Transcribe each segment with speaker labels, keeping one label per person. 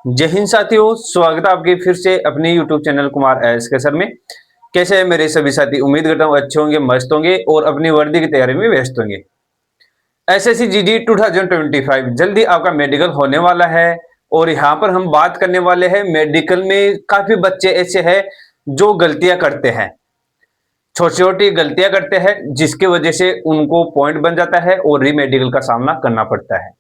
Speaker 1: जय हिंद साथियों, स्वागत है आपके फिर से अपने YouTube चैनल कुमार एस के सर में। कैसे हैं मेरे सभी साथी? उम्मीद करता हूँ अच्छे होंगे, मस्त होंगे और अपनी वर्दी की तैयारी में व्यस्त होंगे। एसएससी जीडी 2025 जल्दी आपका मेडिकल होने वाला है और यहाँ पर हम बात करने वाले हैं मेडिकल में काफी बच्चे ऐसे हैं जो गलतियां करते हैं, छोटी छोटी गलतियां करते हैं जिसकी वजह से उनको पॉइंट बन जाता है और री मेडिकल का सामना करना पड़ता है।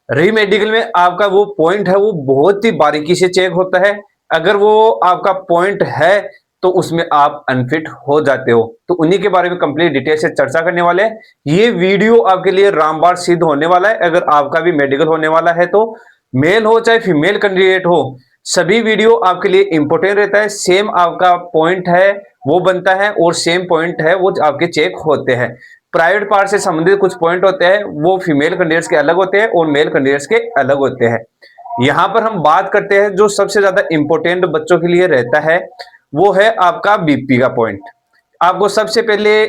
Speaker 1: री मेडिकल में आपका वो पॉइंट है वो बहुत ही बारीकी से चेक होता है। अगर वो आपका पॉइंट है तो उसमें आप अनफिट हो जाते हो। तो उन्हीं के बारे में कंप्लीट डिटेल से चर्चा करने वाले हैं। ये वीडियो आपके लिए रामबाण सिद्ध होने वाला है। अगर आपका भी मेडिकल होने वाला है तो मेल हो चाहे फीमेल कैंडिडेट हो, सभी वीडियो आपके लिए इंपॉर्टेंट रहता है। सेम आपका पॉइंट है वो बनता है और सेम पॉइंट है वो आपके चेक होते हैं। प्राइवेट पार्ट से संबंधित कुछ पॉइंट होते हैं वो फीमेल कैंडिडेट्स के अलग होते हैं और मेल कैंडिडेट्स के अलग होते हैं। यहां पर हम बात करते हैं जो सबसे ज्यादा इंपॉर्टेंट बच्चों के लिए रहता है वो है आपका बीपी का पॉइंट। आपको सबसे पहले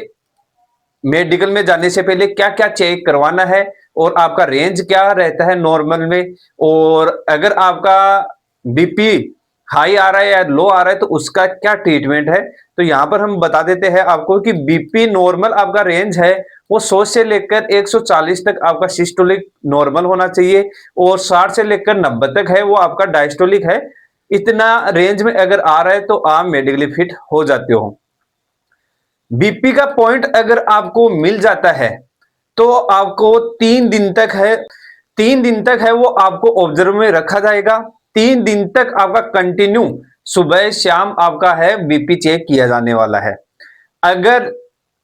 Speaker 1: मेडिकल में जाने से पहले क्या क्या चेक करवाना है और आपका रेंज क्या रहता है नॉर्मल में, और अगर आपका बीपी हाई आ रहा है या लो आ रहा है तो उसका क्या ट्रीटमेंट है। तो यहां पर हम बता देते हैं आपको कि बीपी नॉर्मल आपका रेंज है वो 100 से लेकर 140 तक आपका सिस्टोलिक नॉर्मल होना चाहिए और 60 से लेकर 90 तक है वो आपका डायस्टोलिक है। इतना रेंज में अगर आ रहा है तो आप मेडिकली फिट हो जाते हो। बीपी का पॉइंट अगर आपको मिल जाता है तो आपको 3 दिन तक है, 3 दिन तक है वो आपको ऑब्जर्व में रखा जाएगा। 3 दिन तक आपका कंटिन्यू सुबह शाम आपका है बीपी चेक किया जाने वाला है। अगर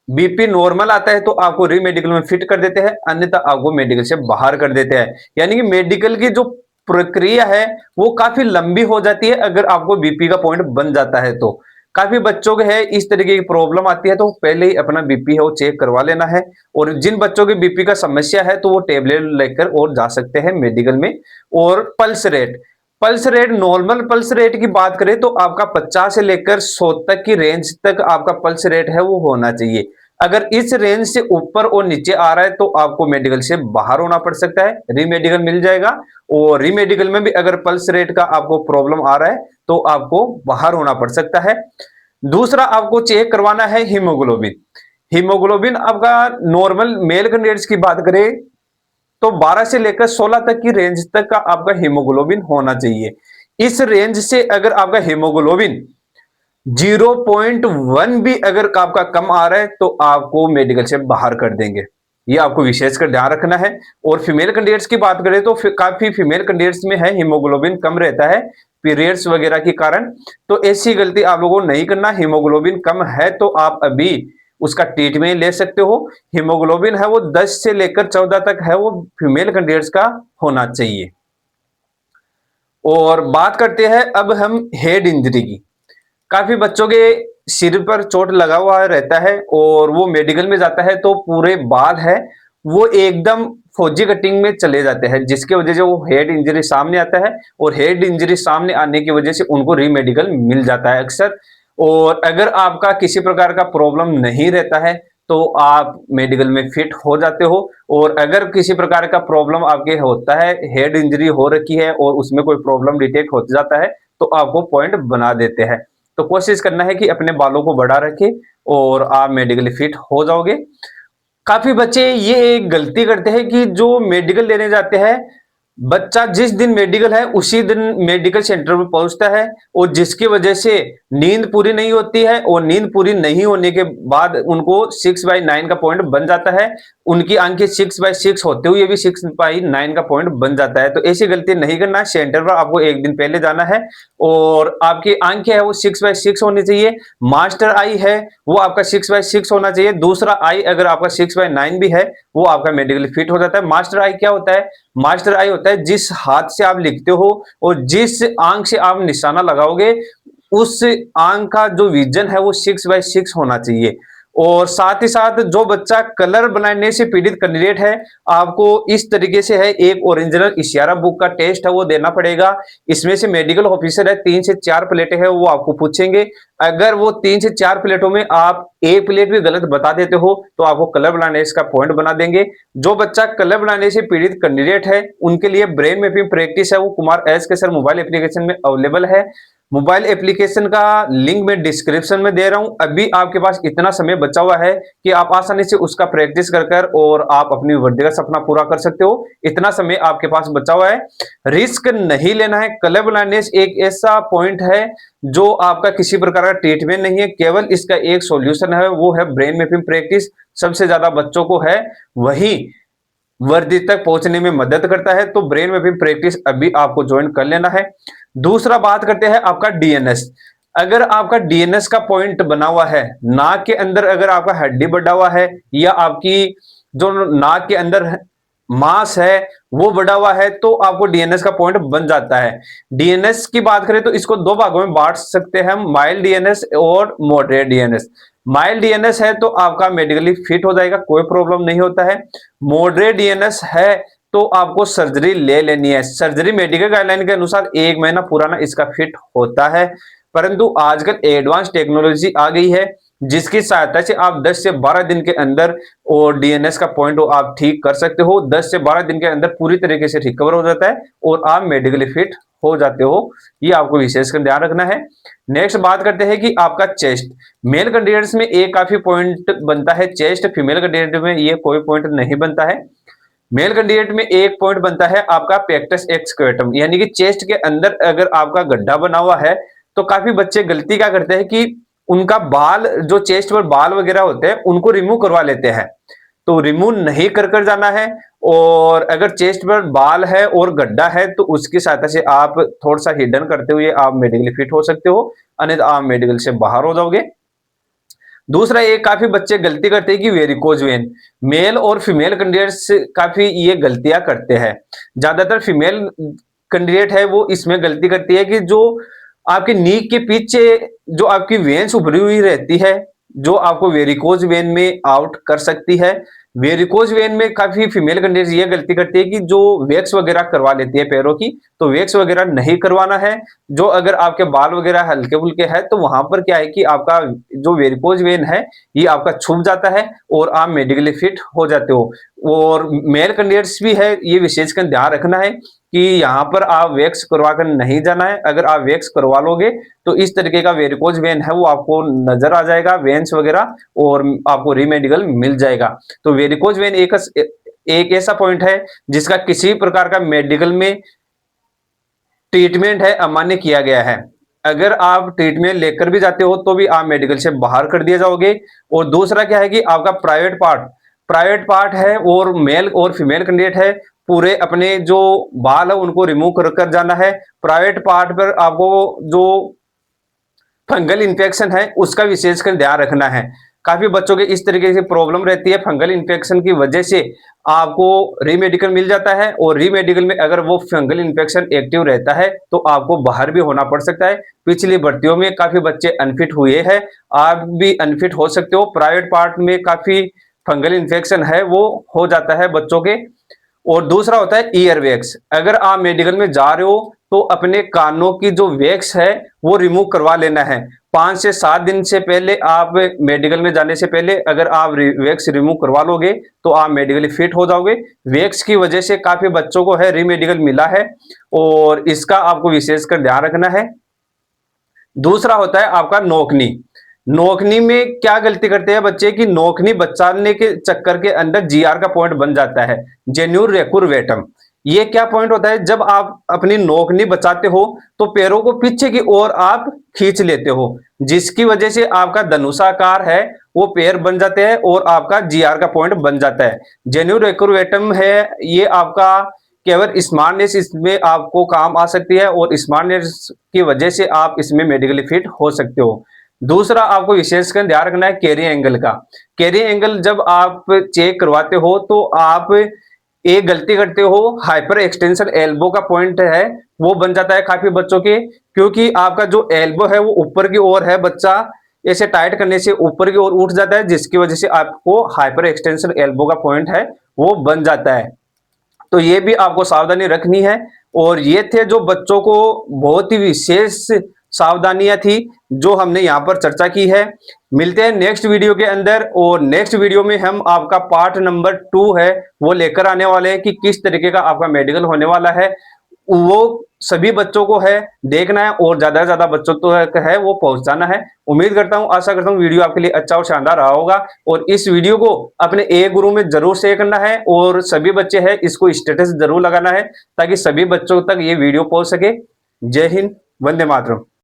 Speaker 1: बीपी नॉर्मल आता है तो आपको री मेडिकल में फिट कर देते हैं, अन्यथा आपको मेडिकल से बाहर कर देते हैं। यानी कि मेडिकल की जो प्रक्रिया है वो काफी लंबी हो जाती है अगर आपको बीपी का पॉइंट बन जाता है तो। काफी बच्चों के है इस तरीके की प्रॉब्लम आती है तो पहले ही अपना बीपी है वो चेक करवा लेना है। और जिन बच्चों की बीपी का समस्या है तो वो टेबलेट लेकर और जा सकते हैं मेडिकल में। और pulse rate normal pulse rate की बात करें तो आपका 50 से लेकर 100 तक की रेंज तक आपका पल्स रेट है वो होना चाहिए। अगर इस रेंज से ऊपर और नीचे आ रहा है तो आपको मेडिकल से बाहर होना पड़ सकता है, रीमेडिकल मिल जाएगा। और रीमेडिकल में भी अगर पल्स रेट का आपको प्रॉब्लम आ रहा है तो आपको बाहर होना पड़ सकता है। दूसरा आपको चेक करवाना है हीमोग्लोबिन। हीमोग्लोबिन आपका नॉर्मल मेल कैंडिडेट्स की बात करें तो 12 से लेकर 16 तक की रेंज तक का आपका हीमोग्लोबिन होना चाहिए। इस रेंज से अगर आपका हीमोग्लोबिन 0.1 भी अगर आपका कम आ रहा है तो आपको मेडिकल से बाहर कर देंगे। ये आपको विशेषकर ध्यान रखना है। और फीमेल कैंडिडेट्स की बात करें तो काफी फीमेल कैंडिडेट्स में है हीमोग्लोबिन कम रहता है पीरियड्स वगैरह के कारण। तो ऐसी गलती आप लोगों को नहीं करना। हीमोग्लोबिन कम है तो आप अभी उसका ट्रीटमेंट ले सकते हो। हीमोग्लोबिन है वो 10 से लेकर 14 तक है वो फीमेल कैंडिडेट्स का होना चाहिए। और बात करते हैं अब हम हेड इंजरी की। काफी बच्चों के सिर पर चोट लगा हुआ रहता है और वो मेडिकल में जाता है तो पूरे बाल है वो एकदम फौजी कटिंग में चले जाते हैं, जिसकी वजह से वो हेड इंजरी सामने आता है। और हेड इंजरी सामने आने की वजह से उनको री मेडिकल मिल जाता है अक्सर। और अगर आपका किसी प्रकार का प्रॉब्लम नहीं रहता है तो आप मेडिकल में फिट हो जाते हो। और अगर किसी प्रकार का प्रॉब्लम आपके होता है, हेड इंजरी हो रखी है और उसमें कोई प्रॉब्लम डिटेक्ट हो जाता है तो आपको पॉइंट बना देते हैं। तो कोशिश करना है कि अपने बालों को बढ़ा रखें और आप मेडिकली फिट हो जाओगे। काफी बच्चे ये एक गलती करते हैं कि जो मेडिकल लेने जाते हैं, बच्चा जिस दिन मेडिकल है उसी दिन मेडिकल सेंटर में पहुंचता है और जिसकी वजह से नींद पूरी नहीं होती है। और नींद पूरी नहीं होने के बाद उनको 6/9 का पॉइंट बन जाता है। उनकी आंखें 6/6 होते हुए भी 6/9 का पॉइंट बन जाता है। तो ऐसी गलती नहीं करना है। सेंटर पर आपको एक दिन पहले जाना है और आपकी आंखें है वो 6/6 होनी चाहिए। मास्टर आई है वो आपका 6/6 होना चाहिए। दूसरा आई अगर आपका 6/9 भी है वो आपका मेडिकली फिट हो जाता है। मास्टर आई क्या होता है? मास्टर आई होता है जिस हाथ से आप लिखते हो और जिस आंख से आप निशाना लगाओगे उस आंख का जो विजन है वो 6/6 होना चाहिए। और साथ ही साथ जो बच्चा कलर ब्लाइंडनेस से पीड़ित कैंडिडेट है, आपको इस तरीके से है, एक ओरिजिनल इशारा बुक का टेस्ट है वो देना पड़ेगा। इसमें से मेडिकल ऑफिसर है 3 से 4 प्लेटें है वो आपको पूछेंगे। अगर वो 3 से 4 प्लेटों में आप एक प्लेट भी गलत बता देते हो तो आपको कलर ब्लाइंडनेस का पॉइंट बना देंगे। जो बच्चा कलर ब्लाइंडनेस से पीड़ित कैंडिडेट है उनके लिए ब्रेन मैपिंग प्रैक्टिस है वो कुमार एस के सर मोबाइल एप्लीकेशन में अवेलेबल है। मोबाइल एप्लीकेशन का लिंक मैं डिस्क्रिप्शन में दे रहा हूं। अभी आपके पास इतना समय बचा हुआ है कि आप आसानी से उसका प्रैक्टिस कर कर और आप अपनी वर्दी का सपना पूरा कर सकते हो। इतना समय आपके पास बचा हुआ है, रिस्क नहीं लेना है। कलर ब्लाइंडनेस एक ऐसा पॉइंट है जो आपका किसी प्रकार का ट्रीटमेंट नहीं है, केवल इसका एक सॉल्यूशन है, वो है ब्रेन मैपिंग प्रैक्टिस। सबसे ज्यादा बच्चों को है, वही वर्दी तक पहुंचने में मदद करता है। तो ब्रेन मैपिंग प्रैक्टिस अभी आपको ज्वाइन कर लेना है। दूसरा बात करते हैं आपका डीएनएस। अगर आपका डीएनएस का पॉइंट बना हुआ है, नाक के अंदर अगर आपका हड्डी बढ़ा हुआ है या आपकी जो नाक के अंदर मांस है वो बढ़ा हुआ है, तो आपको डीएनएस का पॉइंट बन जाता है। डीएनएस की बात करें तो इसको दो भागों में बांट सकते हैं हम, माइल्ड डीएनएस और मॉडरेट डीएनएस। माइल्ड डीएनएस है तो आपका मेडिकली फिट हो जाएगा, कोई प्रॉब्लम नहीं होता है। मॉडरेट डीएनएस है तो आपको सर्जरी ले लेनी है। सर्जरी मेडिकल गाइडलाइन के अनुसार 1 महीना पुराना इसका फिट होता है, परंतु आजकल एडवांस टेक्नोलॉजी आ गई है जिसकी सहायता से आप 10 से 12 दिन के अंदर और डीएनएस का पॉइंट आप ठीक कर सकते हो। 10 से 12 दिन के अंदर पूरी तरीके से रिकवर हो जाता है और आप मेडिकली फिट हो जाते हो। ये आपको विशेषकर ध्यान रखना है। नेक्स्ट बात करते हैं कि आपका चेस्ट। मेल कैंडिडेट्स में एक काफी पॉइंट बनता है चेस्ट, फीमेल कैंडिडेट में ये कोई पॉइंट नहीं बनता है। मेल कैंडिडेट में एक पॉइंट बनता है आपका पेक्टस एक्सक्वेटम, यानी कि चेस्ट के अंदर अगर आपका गड्ढा बना हुआ है तो काफी बच्चे गलती क्या करते हैं कि उनका बाल, जो चेस्ट पर बाल वगैरह होते हैं उनको रिमूव करवा लेते हैं। तो रिमूव नहीं कर जाना है, और अगर चेस्ट पर बाल है और गड्ढा है तो उसकी सहायता से आप थोड़ा सा हिडन करते हुए आप मेडिकली फिट हो सकते हो, अन्यथा आप मेडिकल से बाहर हो जाओगे। दूसरा, एक काफी बच्चे गलती करते हैं कि वेरिकोज वेन। मेल और फीमेल कैंडिडेट्स काफी ये गलतियां करते हैं। ज्यादातर फीमेल कैंडिडेट है वो इसमें गलती करती है कि जो आपके नी के पीछे जो आपकी वेन्स उभरी हुई रहती है, जो आपको वेरिकोज वेन में आउट कर सकती है। वेरिकोज वेन में काफी फीमेल कैंडिडेट ये गलती करती है कि जो वैक्स वगैरह करवा लेती है पैरों की, तो वैक्स वगैरह नहीं करवाना है। जो अगर आपके बाल वगैरह हल्के फुल्के है तो वहां पर क्या है कि आपका जो वेरिकोज वेन है ये आपका छुप जाता है और आप मेडिकली फिट हो जाते हो। और मेल कैंडिडेट्स भी है, ये विशेषकर ध्यान रखना है कि यहाँ पर आप वैक्स करवा कर नहीं जाना है। अगर आप वैक्स करवा लोगे तो इस तरीके का वेरिकोज वेन है वो आपको नजर आ जाएगा, वेन्स वगैरह, और आपको रीमेडिकल मिल जाएगा। तो वेरिकोज वेन एक ऐसा पॉइंट है जिसका किसी प्रकार का मेडिकल में ट्रीटमेंट है अमान्य किया गया है। अगर आप ट्रीटमेंट लेकर भी जाते हो तो भी आप मेडिकल से बाहर कर दिए जाओगे। और दूसरा क्या है कि आपका प्राइवेट पार्ट है और मेल और फीमेल कैंडिडेट है, पूरे अपने जो बाल है उनको रिमूव कर जाना है। प्राइवेट पार्ट पर आपको जो फंगल इन्फेक्शन है उसका विशेषकर ध्यान रखना है। काफी बच्चों के इस तरीके से प्रॉब्लम रहती है, फंगल इन्फेक्शन की वजह से आपको रीमेडिकल मिल जाता है, और रीमेडिकल में अगर वो फंगल इन्फेक्शन एक्टिव रहता है तो आपको बाहर भी होना पड़ सकता है। पिछली भर्तियों में काफी बच्चे अनफिट हुए हैं, आप भी अनफिट हो सकते हो। प्राइवेट पार्ट में काफी फंगल इन्फेक्शन है वो हो जाता है बच्चों के। और दूसरा होता है ईयर वैक्स। अगर आप मेडिकल में जा रहे हो तो अपने कानों की जो वैक्स है वो रिमूव करवा लेना है। 5 से 7 दिन से पहले आप मेडिकल में जाने से पहले अगर आप वैक्स रिमूव करवा लोगे तो आप मेडिकली फिट हो जाओगे। वैक्स की वजह से काफी बच्चों को है रीमेडिकल मिला है और इसका आपको विशेषकर ध्यान रखना है। दूसरा होता है आपका नोकनी। नोकनी में क्या गलती करते हैं बच्चे की नोकनी बचाने के चक्कर के अंदर जीआर का पॉइंट बन जाता है, जेन्यूर रेकुरवेटम। ये क्या पॉइंट होता है, जब आप अपनी नोकनी बचाते हो तो पैरों को पीछे की ओर आप खींच लेते हो, जिसकी वजह से आपका धनुषाकार है वो पैर बन जाते हैं और आपका जीआर का पॉइंट बन जाता है। जेन्यूर रेकुरवेटम है ये आपका केवल स्मार्टनेस इसमें आपको काम आ सकती है और स्मार्टनेस की वजह से आप इसमें मेडिकली फिट हो सकते हो। दूसरा आपको विशेषकर ध्यान रखना है कैरी एंगल का। कैरी एंगल जब आप चेक करवाते हो तो आप एक गलती करते हो, हाइपर एक्सटेंशन एल्बो का पॉइंट है वो बन जाता है काफी बच्चों के, क्योंकि आपका जो एल्बो है वो ऊपर की ओर है, बच्चा ऐसे टाइट करने से ऊपर की ओर उठ जाता है, जिसकी वजह से आपको हाइपर एक्सटेंशन एल्बो का पॉइंट है वो बन जाता है। तो ये भी आपको सावधानी रखनी है। और ये थे जो बच्चों को बहुत ही विशेष सावधानियां थी जो हमने यहाँ पर चर्चा की है। मिलते हैं नेक्स्ट वीडियो के अंदर, और नेक्स्ट वीडियो में हम आपका पार्ट नंबर 2 है वो लेकर आने वाले हैं कि किस तरीके का आपका मेडिकल होने वाला है। वो सभी बच्चों को है देखना है और ज्यादा से ज्यादा बच्चों तक है वो पहुंचाना है। उम्मीद करता हूं, आशा करता हूं वीडियो आपके लिए अच्छा और शानदार रहा होगा। और इस वीडियो को अपने एक ग्रुप में जरूर शेयर करना है और सभी बच्चे हैं इसको स्टेटस जरूर लगाना है ताकि सभी बच्चों तक ये वीडियो पहुंच सके। जय हिंद, वंदे मातरम।